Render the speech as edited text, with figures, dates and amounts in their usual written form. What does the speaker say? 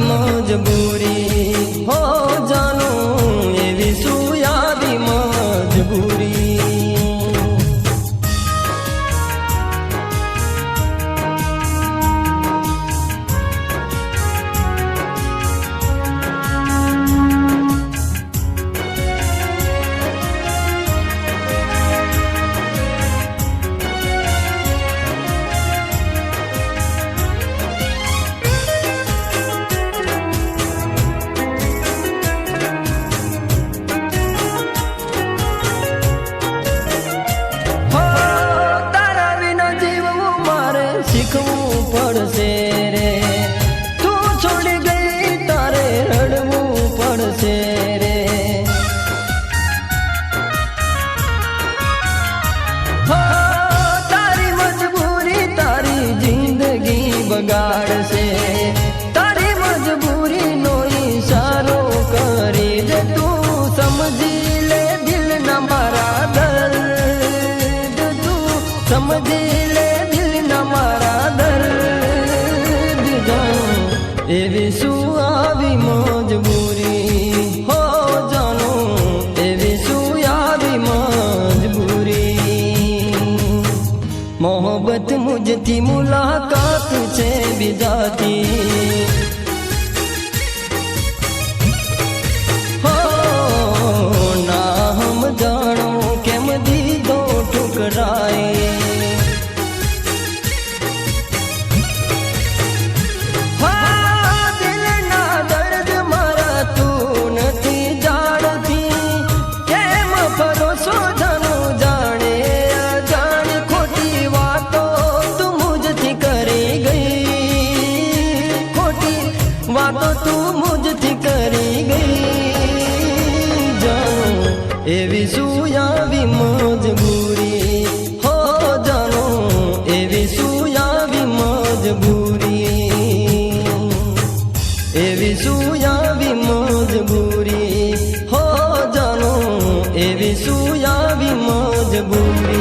मजबूरी हो जानो एवी सुयावी मजबूरी। શીખવું પડશે રે તું છોડી ગઈ તારે રડવું પડશે રે। તારી મજબૂરી તારી જિંદગી બગાડશે, તારી મજબૂરી નો ઈશારો કરી દે તું સમજી લે દિલ ના મારા દર્દ, તું સમજી લે એવી શું આવી મજબૂરી હો જાનો એવી શું આવી મજબૂરી। મોહબ્બત મુझથી મુલાકાત છે બીજાથી હો ના હમ જાણો કેમ દીધો ઠુકરાય। વાતો તું મુझથી કરી ગઈ જાનો એવી શું આવી મજબૂરી હો જાનો એવી શું આવી મજબૂરી, એવી શું આવી મજબૂરી હો જાનો એવી શું આવી મજબૂરી।